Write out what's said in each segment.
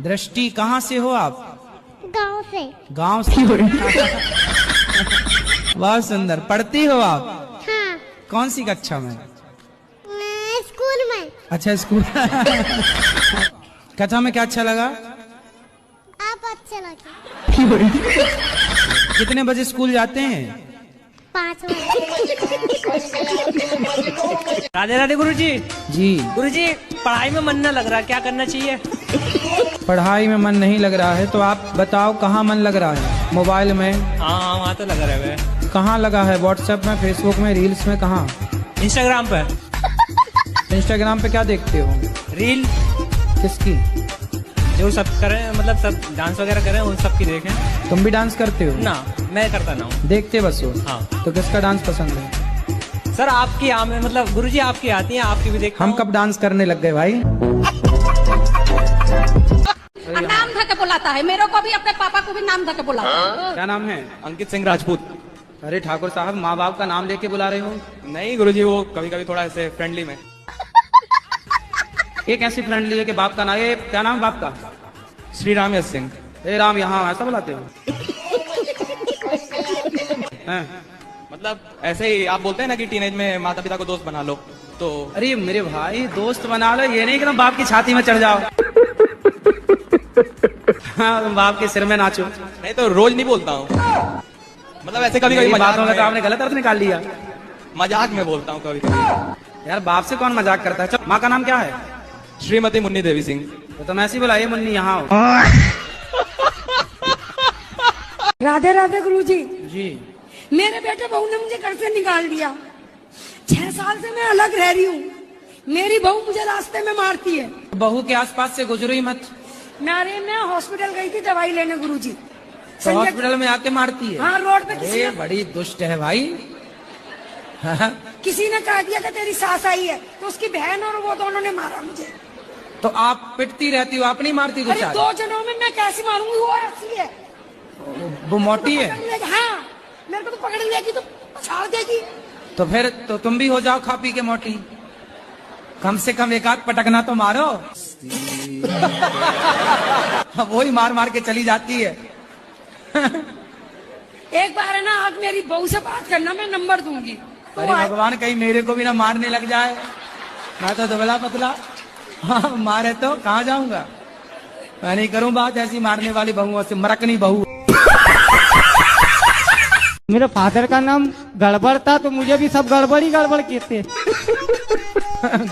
दृष्टि, कहाँ से हो आप? गांव से। गांव से। बहुत सुंदर। पढ़ती हो आप? हाँ। कौन सी कक्षा में? मैं स्कूल में। अच्छा, स्कूल। कथा में क्या अच्छा लगा? आप अच्छे लगे। कितने बजे स्कूल जाते हैं? 5 बजे। राधे राधे गुरुजी। जी। गुरुजी, पढ़ाई में मन न लग रहा, क्या करना चाहिए? पढ़ाई में मन नहीं लग रहा है तो आप बताओ कहाँ मन लग रहा है? मोबाइल में? हाँ, वहाँ तो लग रहा है। कहाँ लगा है? व्हाट्सएप में, फेसबुक में, रील्स में? कहाँ? इंस्टाग्राम पे। इंस्टाग्राम पे क्या देखते हो? रील। किसकी? जो सब करें, मतलब सब डांस वगैरह करें, उन सब की देखें। तुम भी डांस करते हो? ना, मैं करता ना हूँ। देखते बस हो? हाँ। तो किसका डांस पसंद है? सर आपकी मतलब गुरुजी आपकी आती है, आपकी भी देखता हम हूँ। कब डांस करने लग गए भाई? नाम धके बुलाता है, मेरे को भी, अपने पापा को भी नाम धके बुलाता है। क्या नाम है? अंकित सिंह राजपूत। अरे ठाकुर साहब, माँ बाप का नाम लेके बुला रहे हो? नहीं गुरुजी, वो कभी कभी थोड़ा ऐसे फ्रेंडली में। एक ऐसी फ्रेंडली है कि बाप का नाम, ये क्या नाम है बाप का? श्री राम यश सिंह। ए राम, यहाँ ऐसा बुलाते हो? हैं? मतलब ऐसे ही आप बोलते हैं ना कि टीनेज में माता पिता को दोस्त बना लो, तो अरे मेरे भाई, दोस्त बना लो, ये नहीं कि तुम बाप की छाती में चढ़ जाओ। हाँ, तुम बाप के सिर में नाचो। नहीं तो रोज नहीं बोलता हूँ, मतलब ऐसे कभी कभी बातों का आपने गलत अर्थ निकाल लिया। मजाक में बोलता हूँ कभी कभी। यार बाप से कौन मजाक करता है? चल, माँ का नाम क्या है? श्रीमती मुन्नी देवी सिंह। तो तुम ऐसी बुलाइए, मुन्नी यहाँ हो। राधे राधे गुरुजी। जी। मेरे बेटे बहू ने मुझे घर से निकाल दिया। 6 साल से मैं अलग रह रही हूँ। मेरी बहू मुझे रास्ते में मारती है। बहू के आसपास से गुजरो ही मत। मैं हॉस्पिटल गई थी दवाई लेने गुरुजी। तो हॉस्पिटल में आके मारती है? हाँ, रोड पे अरे बड़ी दुष्ट है भाई। किसी ने कह दिया कि तेरी सास आई है, तो उसकी बहन और वो दोनों ने मारा मुझे। तो आप पिटती रहती हो, आप नहीं मारती? अरे 2 जनों में मैं कैसे मारूंगी? वो ऐसी है, वो मोटी है। हाँ, मेरे को तो पकड़ लेगी तो पछाड़ देगी। तो फिर तो तुम भी हो जाओ खा पी के मोटी। कम से कम एक आध पटकना तो मारो। वो ही मार मार के चली जाती है। एक बार है ना, आज मेरी बहू से बात करना, मैं नंबर दूंगी। तो अरे भगवान, कहीं मेरे को भी ना मारने लग जाए। मैं तो दुबला पतला। हाँ, मारे तो कहाँ जाऊंगा? मैं नहीं करूं बात ऐसी मारने वाली बहुओं से। मरकनी बहू। मेरे फादर का नाम गड़बड़ था, तो मुझे भी सब गड़बड़ ही गड़बड़ कहते।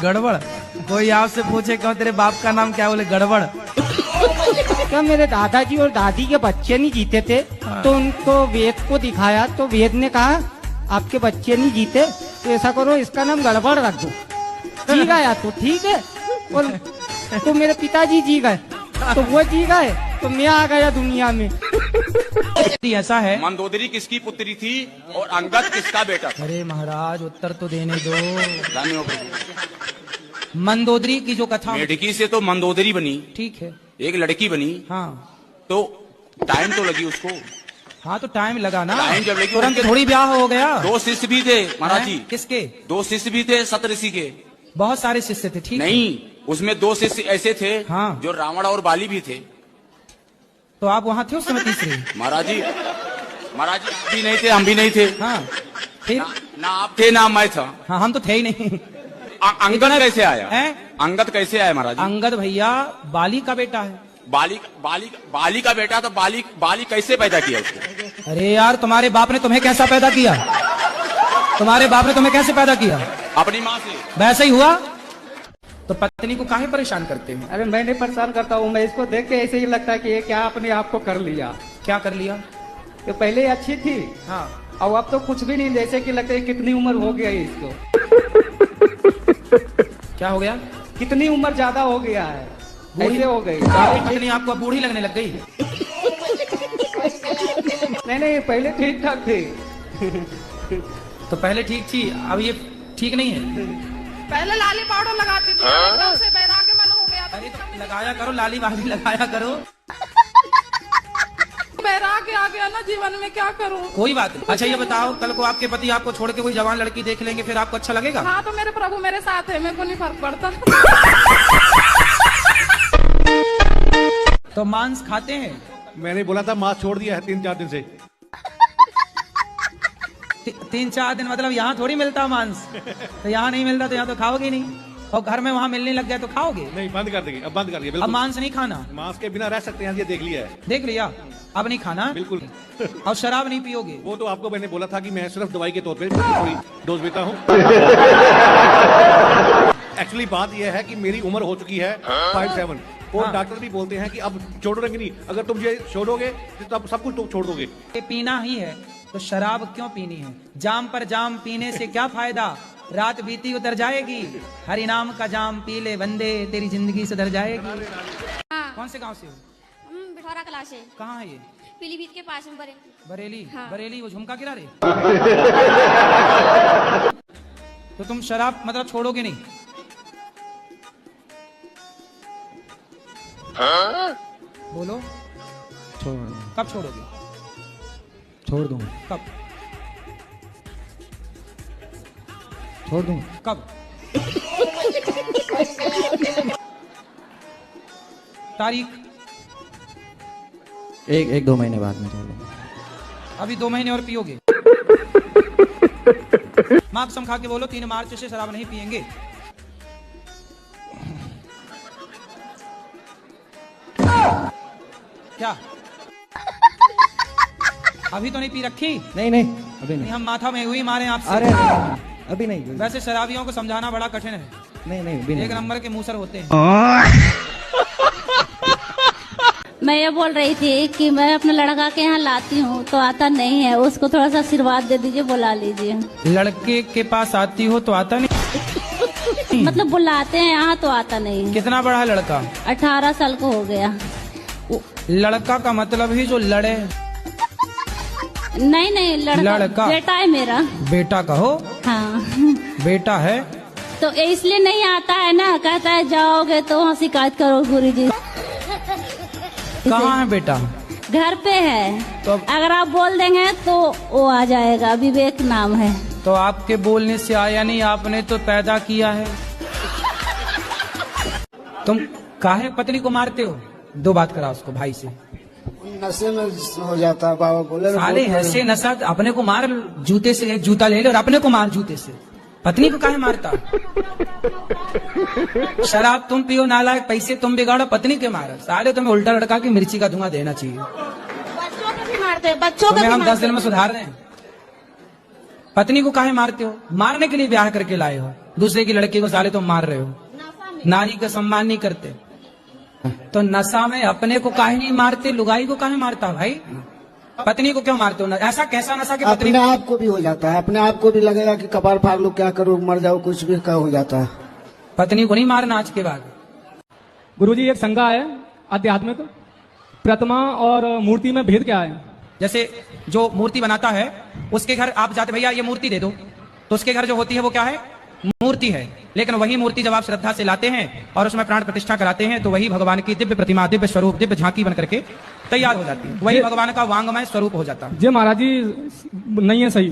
गड़बड़? कोई आपसे पूछे क्यों तेरे बाप का नाम क्या, बोले गड़बड़? क्या मेरे दादाजी और दादी के बच्चे नहीं जीते थे, तो उनको वेद को दिखाया, तो वेद ने कहा आपके बच्चे नहीं जीते, तो ऐसा करो इसका नाम गड़बड़ रख दो। जी गया तो ठीक है, और तो मेरे पिताजी जी गए, तो वो जी गए, तो मैं आ गया दुनिया में। ऐसा है। मंदोदरी किसकी पुत्री थी और अंगद किसका बेटा था? अरे महाराज, उत्तर तो देने दो। धन्यवाद। मंदोदरी की जो कथा, मेढकी से तो मंदोदरी बनी, ठीक है, एक लड़की बनी। हाँ, तो टाइम तो लगी उसको। हाँ तो टाइम लगा ना। टाइम जब लगी, तुरंत थोड़ी ब्याह हो गया। 2 शिष्य भी थे महाराज जी। किसके? 2 शिष्य भी थे सप्तऋषि के। बहुत सारे शिष्य थे, ठीक है। नहीं, उसमें 2 शिष्य ऐसे थे हाँ। जो रावण और बाली भी थे। तो आप वहाँ थे उस समय तीसरे? महाराज जी आप भी नहीं थे, हम भी नहीं थे। हाँ, फिर? ना आप थे ना मैं था। हाँ, हम तो थे ही नहीं। अंगद कैसे आया? हैं? अंगद कैसे आया महाराज जी? अंगद भैया बाली का बेटा है। बाली का बेटा, तो बाली कैसे पैदा किया उसको? अरे यार, तुम्हारे बाप ने तुम्हें कैसा पैदा किया? तुम्हारे बाप ने तुम्हें कैसे पैदा किया? अपनी माँ से। वैसे ही हुआ। तो पत्नी को काहे परेशान करते हैं? अरे मैं नहीं परेशान करता हूँ, मैं इसको देख के ऐसे ही लगता है कि ये क्या अपने आप को कर लिया। क्या कर लिया? तो पहले अच्छी थी, हाँ, और अब तो कुछ भी नहीं, जैसे कि लगता है कितनी उम्र हो गया है इसको। क्या हो गया? कितनी उम्र ज्यादा हो गया है, ऐसे हो गई। पत्नी आपको बूढ़ी लगने लग गई? नहीं, पहले ठीक ठाक थी। तो पहले ठीक थी, अब ये ठीक नहीं है? पहले लाली पाउडर लगाती थी, एकदम से बहरा के मन हो गया था। अरे तो लगाया करो, लाली वाली लगाया करो। बहरा के आ गया ना जीवन में, क्या करूं? कोई बात नहीं। अच्छा ये बताओ, कल को आपके पति आपको छोड़ के कोई जवान लड़की देख लेंगे, फिर आपको अच्छा लगेगा? हाँ, तो मेरे प्रभु मेरे साथ है, मेरे को नहीं फर्क पड़ता। तो मांस खाते हैं? मैंने बोला था मांस छोड़ दिया है 3-4 दिन से। 3-4 दिन मतलब यहाँ थोड़ी मिलता मांस, तो यहाँ नहीं मिलता तो यहाँ तो खाओगे नहीं, और घर में वहाँ मिलने लग गया तो खाओगे? नहीं, बंद कर देंगे, अब बंद कर दिया अब बिल्कुल। मांस नहीं खाना? मांस के बिना रह सकते हैं, ये देख लिया है। देख लिया, अब नहीं खाना बिल्कुल। और शराब नहीं पियोगे? वो तो आपको मैंने बोला था कि मैं सिर्फ दवाई के तौर पे थोड़ी डोज लेता हूँ। एक्चुअली बात यह है कि मेरी उम्र हो चुकी है 57 और डॉक्टर भी बोलते हैं कि अब छोड़ोगे नहीं, अगर तुम ये छोड़ोगे तो अब सब कुछ तुम छोड़ दोगे। ये पीना ही है तो शराब क्यों पीनी है? जाम पर जाम पीने से क्या फायदा, रात बीती उतर जाएगी, हरि नाम का जाम पी ले बंदे, तेरी जिंदगी सुधर जाएगी। कौन से गांव से हो? बिठौरा क्लास है, कहाँ है ये? पीलीभीत के पास में बरेली? हाँ। बरेली वो झुमका गिरा रहे? तो तुम शराब मतलब छोड़ोगे नहीं? बोलो, कब छोड़ोगे? छोड़ दूंगा, कब? छोड़ दूंगा। कब? तारीख? 1-2 महीने बाद में छोड़ दूंगा। अभी 2 महीने और पियोगे? माँ कसम खा के बोलो 3 मार्च से शराब नहीं पिएंगे। क्या अभी तो नहीं पी रखी? नहीं, अभी नहीं, हम माथा में हुई मारे आपसे। अरे अभी नहीं। वैसे शराबियों को समझाना बड़ा कठिन है, नहीं, अभी एक नंबर के मूसर होते हैं। मैं ये बोल रही थी कि मैं अपने लड़का के यहाँ लाती हूँ तो आता नहीं है, उसको थोड़ा सा आशीर्वाद दे दीजिए, बुला लीजिए। लड़के के पास आती हो तो आता नहीं? मतलब बुलाते हैं यहाँ तो आता नहीं है। कितना बड़ा है लड़का? 18 साल को हो गया। लड़का का मतलब ही जो लड़े? नहीं, लड़का बेटा है मेरा। बेटा कहो? हाँ। बेटा है तो इसलिए नहीं आता है ना, कहता है जाओगे तो वहाँ शिकायत करो गुरुजी। कहाँ है बेटा? घर पे है, तो अगर आप बोल देंगे तो वो आ जाएगा। विवेक नाम है। तो आपके बोलने से आया नहीं, आपने तो पैदा किया है। तुम काहे पत्नी को मारते हो? 2 बात करा उसको भाई से। नशे में हो जाता है, बाबा बोले। साले ऐसे नशा, अपने को मार जूते से, एक जूता ले लो और अपने को मार जूते से, पत्नी को काहे मारता? शराब तुम पियो नालायक, पैसे तुम बिगाड़ो, पत्नी के मारो। साले तुम्हें उल्टा लड़का की मिर्ची का धुआं देना चाहिए। बच्चों को भी मारते हैं, बच्चों को तुम्हें हम 10 दिन में सुधार रहे हैं। पत्नी को काहे मारते हो? मारने के लिए ब्याह करके लाए हो, दूसरे की लड़की को साले तुम मार रहे हो। नारी का सम्मान नहीं करते तो नशा में अपने को काहे नहीं मारते? लुगाई को काहे मारता भाई? पत्नी को क्यों मारते हो? ऐसा कैसा नशा कि पत्नी? अपने आप को भी हो जाता है, अपने आप को भी लगेगा कि कपार फाड़ लो, क्या करो, मर जाओ, कुछ भी का हो जाता है। पत्नी को नहीं मारना आज के बाद। गुरुजी, एक शंका है आध्यात्मिक, प्रतिमा और मूर्ति में भेद क्या है? जैसे जो मूर्ति बनाता है उसके घर आप जाते, भैया ये मूर्ति दे दो, तो उसके घर जो होती है वो क्या है? मूर्ति है। लेकिन वही मूर्ति जब आप श्रद्धा से लाते हैं और उसमें प्राण प्रतिष्ठा कराते हैं तो वही भगवान की दिव्य प्रतिमा, दिव्य स्वरूप, दिव्य झांकी बन करके तैयार हो जाती है, वही भगवान का वांगमय स्वरूप हो जाता है। जी महाराज जी, नहीं है सही।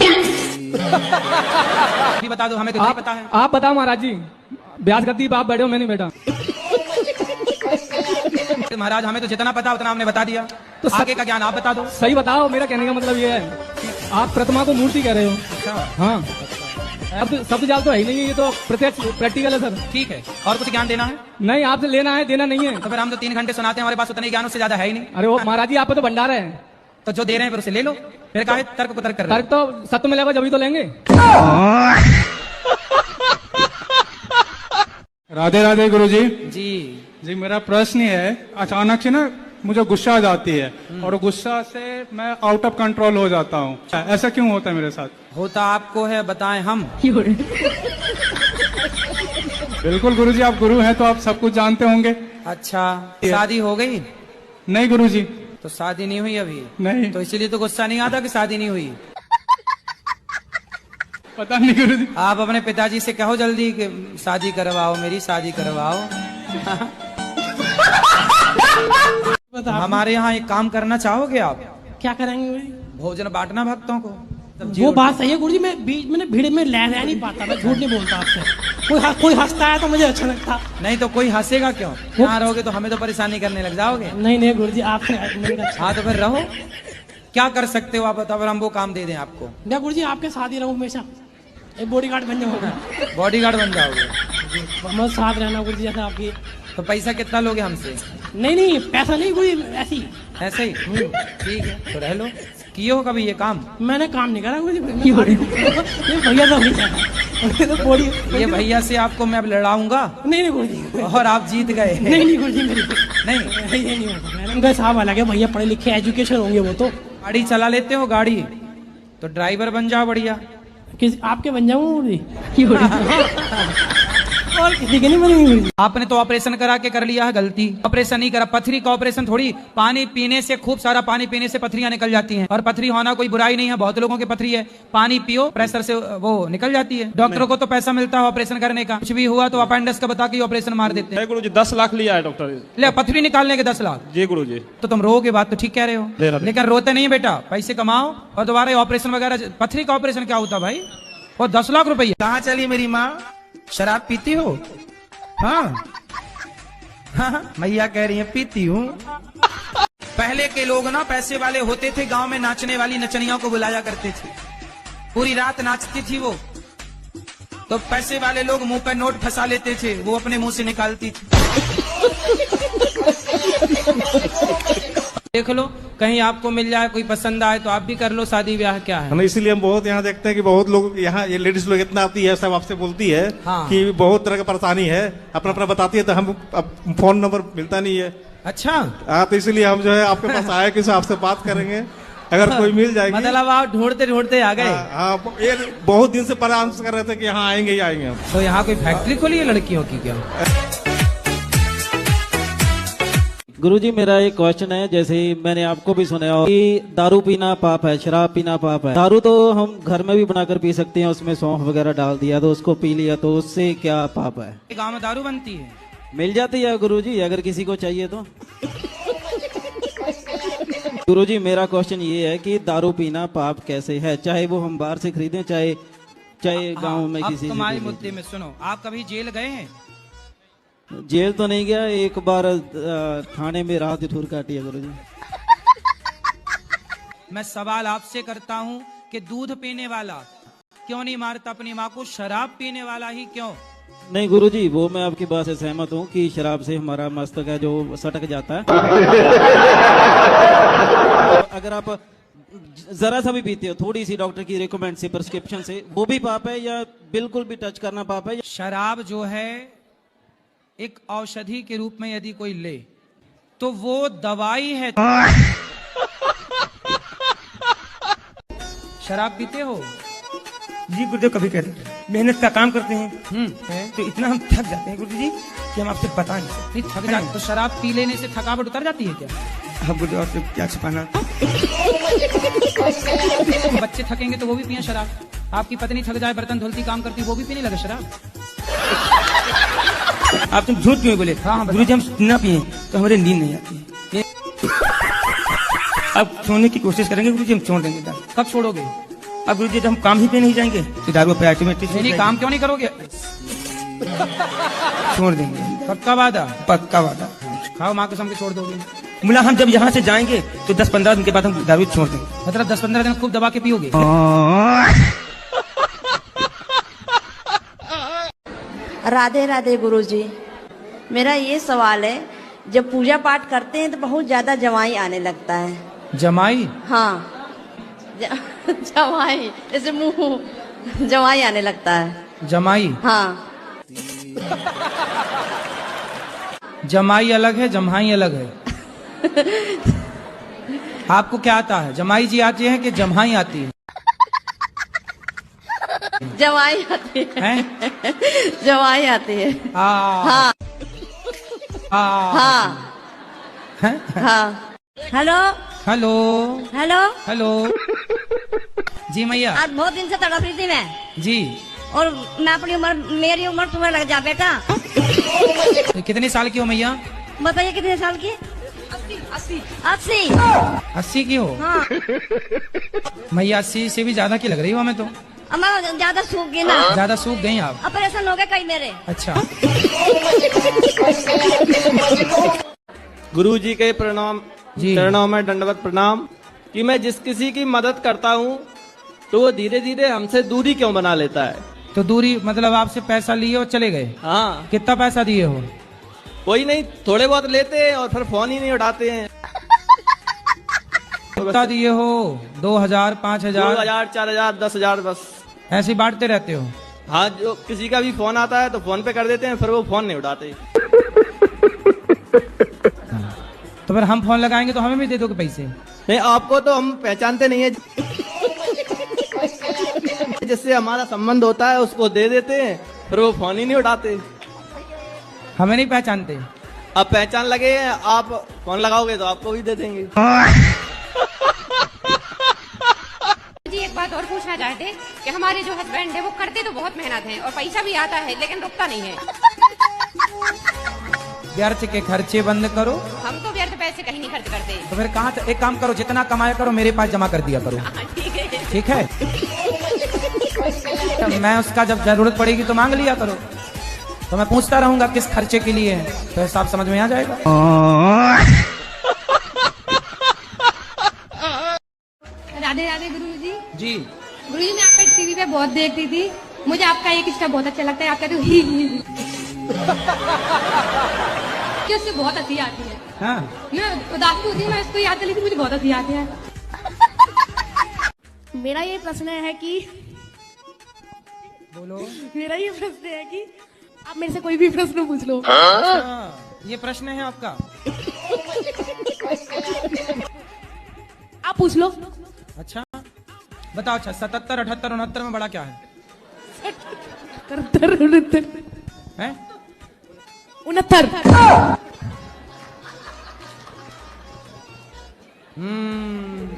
भी बता दो, हमें तो नहीं पता है। आप बताओ महाराज जी, ब्यास गद्दी आप बैठे हो, मैं नहीं बैठा। महाराज हमें तो जितना पता उतना हमने बता दिया, तो आगे का ज्ञान आप बता दो। सही बताओ, मेरा कहने का मतलब ये है, आप प्रतिमा को मूर्ति कह रहे हो। हाँ, अब शब्द जाल तो है ही नहीं है, ये तो प्रत्यक्ष प्रैक्टिकल है सर। ठीक है, और कुछ ज्ञान देना है? नहीं, आपसे लेना है, देना नहीं है। तो फिर हम तो 3 घंटे सुनाते हैं, हमारे पास उतने ज्ञान उससे ज्यादा है ही नहीं। अरे वो महाराज जी, आप तो भंडार है, तो जो दे रहे हैं फिर उसे ले लो। फिर कहा तर्क को तर्क कर रहे तर्क तो सत्य मिलेगा जब ही तो लेंगे। राधे राधे गुरुजी। जी, मेरा प्रश्न ये है, अचानक से ना मुझे गुस्सा आ जाती है और गुस्सा से मैं आउट ऑफ कंट्रोल हो जाता हूँ, ऐसा क्यों होता है मेरे साथ? होता आपको है, बताएं हम? बिल्कुल गुरुजी, आप गुरु हैं तो आप सब कुछ जानते होंगे। अच्छा, शादी हो गई? नहीं गुरुजी। तो शादी नहीं हुई अभी? नहीं। तो इसीलिए तो गुस्सा नहीं आता कि शादी नहीं हुई। पता नहीं गुरुजी। आप अपने पिताजी से कहो जल्दी कि शादी करवाओ, मेरी शादी करवाओ। हमारे यहाँ एक काम करना चाहोगे आप? क्या करेंगे भाई? भोजन बांटना भक्तों को। वो बात सही है गुरुजी, मैं बीच में ना भीड़ में रह नहीं पाता, मैं झूठ नहीं बोलता आपसे। कोई हंसता है तो मुझे अच्छा लगता। नहीं तो कोई हंसेगा क्यों? यहाँ रहोगे तो हमें तो परेशानी करने लग जाओगे। नहीं गुरुजी आपसे हाँ तो फिर रहो, क्या कर सकते हो आप बताओ, हम वो काम दे दें आपको। मैं गुरुजी आपके साथ ही रहूं हमेशा, एक बॉडीगार्ड बन जाऊंगा। बॉडीगार्ड बन जाओगे? मैं साथ रहना गुरुजी जैसे आपकी। तो पैसा कितना लोगे हमसे? नहीं पैसा नहीं गुरुजी, ऐसे ही। ठीक है तो रह लो। किए हो कभी ये काम? मैंने काम नहीं करा गुरुजी, भैया तो बॉडी ये भैया से आपको मैं अब लड़ाऊंगा। नहीं गुरुजी, और आप जीत गए। नहीं गुरुजी मेरी नहीं ये नहीं होगा। उनका साहब अलग है, भैया पढ़े लिखे एजुकेशन होंगे वो तो। गाड़ी चला लेते हो गाड़ी, तो ड्राइवर बन जाओ बढ़िया। आपके बन जाऊँ गुरुजी और किसी के नहीं बनेंगे। आपने तो ऑपरेशन करा के कर लिया है गलती। ऑपरेशन नहीं करा, पथरी का ऑपरेशन थोड़ी। पानी पीने से, खूब सारा पानी पीने से पथरियां निकल जाती हैं, और पथरी होना कोई बुराई नहीं है, बहुत लोगों की पथरी है। पानी पियो, प्रेशर से वो निकल जाती है। डॉक्टरों को तो पैसा मिलता है ऑपरेशन करने का, कुछ भी हुआ तो अपेंडिक्स का बता के ऑपरेशन मार देते हैं। गुरुजी 10 लाख लिया है डॉक्टर। ले पथरी निकालने के 10 लाख? जी गुरुजी। तो तुम रोगे, बात तो ठीक कह रहे हो, लेकिन रोते नहीं बेटा, पैसे कमाओ और दोबारा ऑपरेशन वगैरह। पथरी का ऑपरेशन क्या होता भाई, और 10 लाख रुपये। कहाँ चली मेरी माँ? शराब पीती हो? हाँ मैया कह रही है पीती हूँ। पहले के लोग ना पैसे वाले होते थे, गांव में नाचने वाली नचनियों को बुलाया करते थे, पूरी रात नाचती थी वो। तो पैसे वाले लोग मुंह पर नोट फंसा लेते थे, वो अपने मुंह से निकालती थी। देख लो कहीं आपको मिल जाए, कोई पसंद आए तो आप भी कर लो शादी ब्याह। क्या है, इसीलिए हम बहुत यहाँ देखते हैं कि बहुत लोग यहाँ, ये लेडीज लोग इतना आती है, सब आपसे बोलती है हाँ। कि बहुत तरह की परेशानी है, अपना बताती है, तो हम फोन नंबर मिलता नहीं है। अच्छा हाँ, तो इसीलिए हम जो है आपके पास आए कि आपसे बात करेंगे, अगर कोई मिल जाएगी। मतलब आप ढूंढते ढूंढते आ गए? हाँ, ये बहुत दिन से परामर्श कर रहे थे कि यहाँ आएंगे ही आएंगे हम। तो यहाँ कोई फैक्ट्री खोली है लड़कियों की क्या? गुरुजी मेरा एक क्वेश्चन है, जैसे मैंने आपको भी सुना हो कि दारू पीना पाप है, शराब पीना पाप है। दारू तो हम घर में भी बनाकर पी सकते हैं, उसमें सौंफ वगैरह डाल दिया तो उसको पी लिया, तो उससे क्या पाप है? गांव में दारू बनती है, मिल जाती है गुरुजी अगर किसी को चाहिए तो। गुरुजी मेरा क्वेश्चन ये है कि दारू पीना पाप कैसे है, चाहे वो हम बाहर से खरीदें, चाहे गाँव में किसी से। तुम्हारे मुद्दे में सुनो, आप कभी जेल गए हैं? जेल तो नहीं गया, एक बार थाने में रात ठुर काटी है गुरुजी। मैं सवाल आपसे करता हूँ कि दूध पीने वाला क्यों नहीं मारता अपनी माँ को, शराब पीने वाला ही क्यों? नहीं गुरुजी, वो मैं आपकी बात से सहमत हूँ कि शराब से हमारा मस्तक है जो सटक जाता है। अगर आप जरा सा भी पीते हो, थोड़ी सी डॉक्टर की रिकमेंड से, प्रिस्क्रिप्शन से, वो भी पाप है या बिल्कुल भी टच करना पाप है? शराब जो है एक औषधि के रूप में यदि कोई ले तो वो दवाई है। शराब पीते हो? जी गुरुदेव, कभी कहते मेहनत का काम करते हैं तो इतना हम थक जाते हैं गुरुजी कि हम आपसे बता नहीं सकते। थक जाते तो शराब पी लेने से थकावट उतर जाती है क्या? हम गुरुदेव आपसे क्या छिपाना। बच्चे थकेंगे तो वो भी पिए शराब, आपकी पत्नी थक जाए बर्तन धुलती काम करती वो भी पीने लगे शराब। आप तुम झूठ क्यों बोले? हाँ गुरुजी हम ना पिए तो हमारे नींद नहीं आती है। अब छोड़ने की कोशिश करेंगे गुरुजी, हम छोड़ देंगे। कब छोड़ोगे? अब गुरुजी जब हम काम ही पे नहीं जाएंगे तो दारू पे ऑटोमेटिक नहीं, काम क्यों नहीं करोगे? छोड़ देंगे। पक्का वादा? पक्का वादा। खाओ माँ कसम के छोड़ दोगे? मुला हम जब यहाँ से जाएंगे तो 10-15 दिन के बाद हम दारू छोड़ देंगे। मतलब 10-15 दिन खूब दबा के पियोगे? राधे राधे गुरुजी, मेरा ये सवाल है, जब पूजा पाठ करते हैं तो बहुत ज्यादा जमाई आने लगता है। जमाई? हाँ जमाई, जैसे मुंह जमाई आने लगता है। जमाई? हाँ। जमाई अलग है, जम्हाई अलग है। आपको क्या आता है? जमाई जी आती है कि जम्हाई आती है? जमाई आती है। जमाई आती है। हाँ हाँ हाँ। Hello hello hello hello. जी मैया। आज बहुत दिन से तड़प रही थी मैं जी। और मैं अपनी उम्र, मेरी उम्र तुम्हें लग जा बेटा। कितने साल की हो मैया? बताइए कितने साल की? अस्सी 80 की हो? हाँ मैया 80 से भी ज्यादा की लग रही हो हमें तो। अब मैं ज्यादा सूख गई ना, ज्यादा सूख गई आप। ऑपरेशन हो गया कई मेरे। अच्छा। गुरु जी के प्रणाम, जी। चरणों में दंडवत प्रणाम। कि मैं जिस किसी की मदद करता हूँ तो वो धीरे धीरे हमसे दूरी क्यों बना लेता है? तो दूरी मतलब आपसे पैसा लिए और चले गए? हाँ। कितना पैसा दिए हो? कोई नहीं, थोड़े बहुत लेते हैं और फिर फोन ही नहीं उठाते हैं। कितना दिए हो? 2000, 5000, 2000, 4000, 10,000 बस ऐसे ही बांटते रहते हो? हाँ, जो किसी का भी फोन आता है तो फोन पे कर देते हैं, फिर वो फोन नहीं उठाते। तो फिर हम फोन लगाएंगे तो हमें भी दे दोगे पैसे? नहीं, आपको तो हम पहचानते नहीं है। जिससे हमारा संबंध होता है उसको दे देते हैं, फिर वो फोन ही नहीं उठाते। हमें नहीं पहचानते? अब पहचान लगे, आप फोन लगाओगे तो आपको भी दे देंगे। जी एक बात और पूछना चाहते कि हमारे जो हस्बैंड है वो करते तो बहुत मेहनत है और पैसा भी आता है लेकिन रुकता नहीं है। व्यर्थ के खर्चे बंद करो। हम तो व्यर्थ पैसे कहीं नहीं खर्च करते। तो फिर कहाँ, एक काम करो, जितना कमाया करो मेरे पास जमा कर दिया करो। ठीक है? तो मैं उसका जब जरूरत पड़ेगी तो मांग लिया करो। तो मैं पूछता रहूंगा किस खर्चे के लिए है, तो हिसाब समझ में आ जाएगा। राधे राधे गुरु जी। जी गुरु जी मैं आपका टीवी पे बहुत देखती थी, मुझे आपका एक स्टेप बहुत अच्छा लगता है, आपका तो ही कि उससे बहुत हंसी आती है। हाँ। मैं उदास होती हूँ, मैं इसको याद कर लेती, मुझे बहुत हंसी आती है। मेरा ये प्रश्न है कि बोलो। मेरा ये प्रश्न है कि आप मेरे से कोई भी प्रश्न पूछ लो। अच्छा, ये प्रश्न है आपका? आप पूछ लो। अच्छा बताओ। अच्छा 77, 78, 69 में बड़ा क्या है? 77, 69 है? 69। हम्म।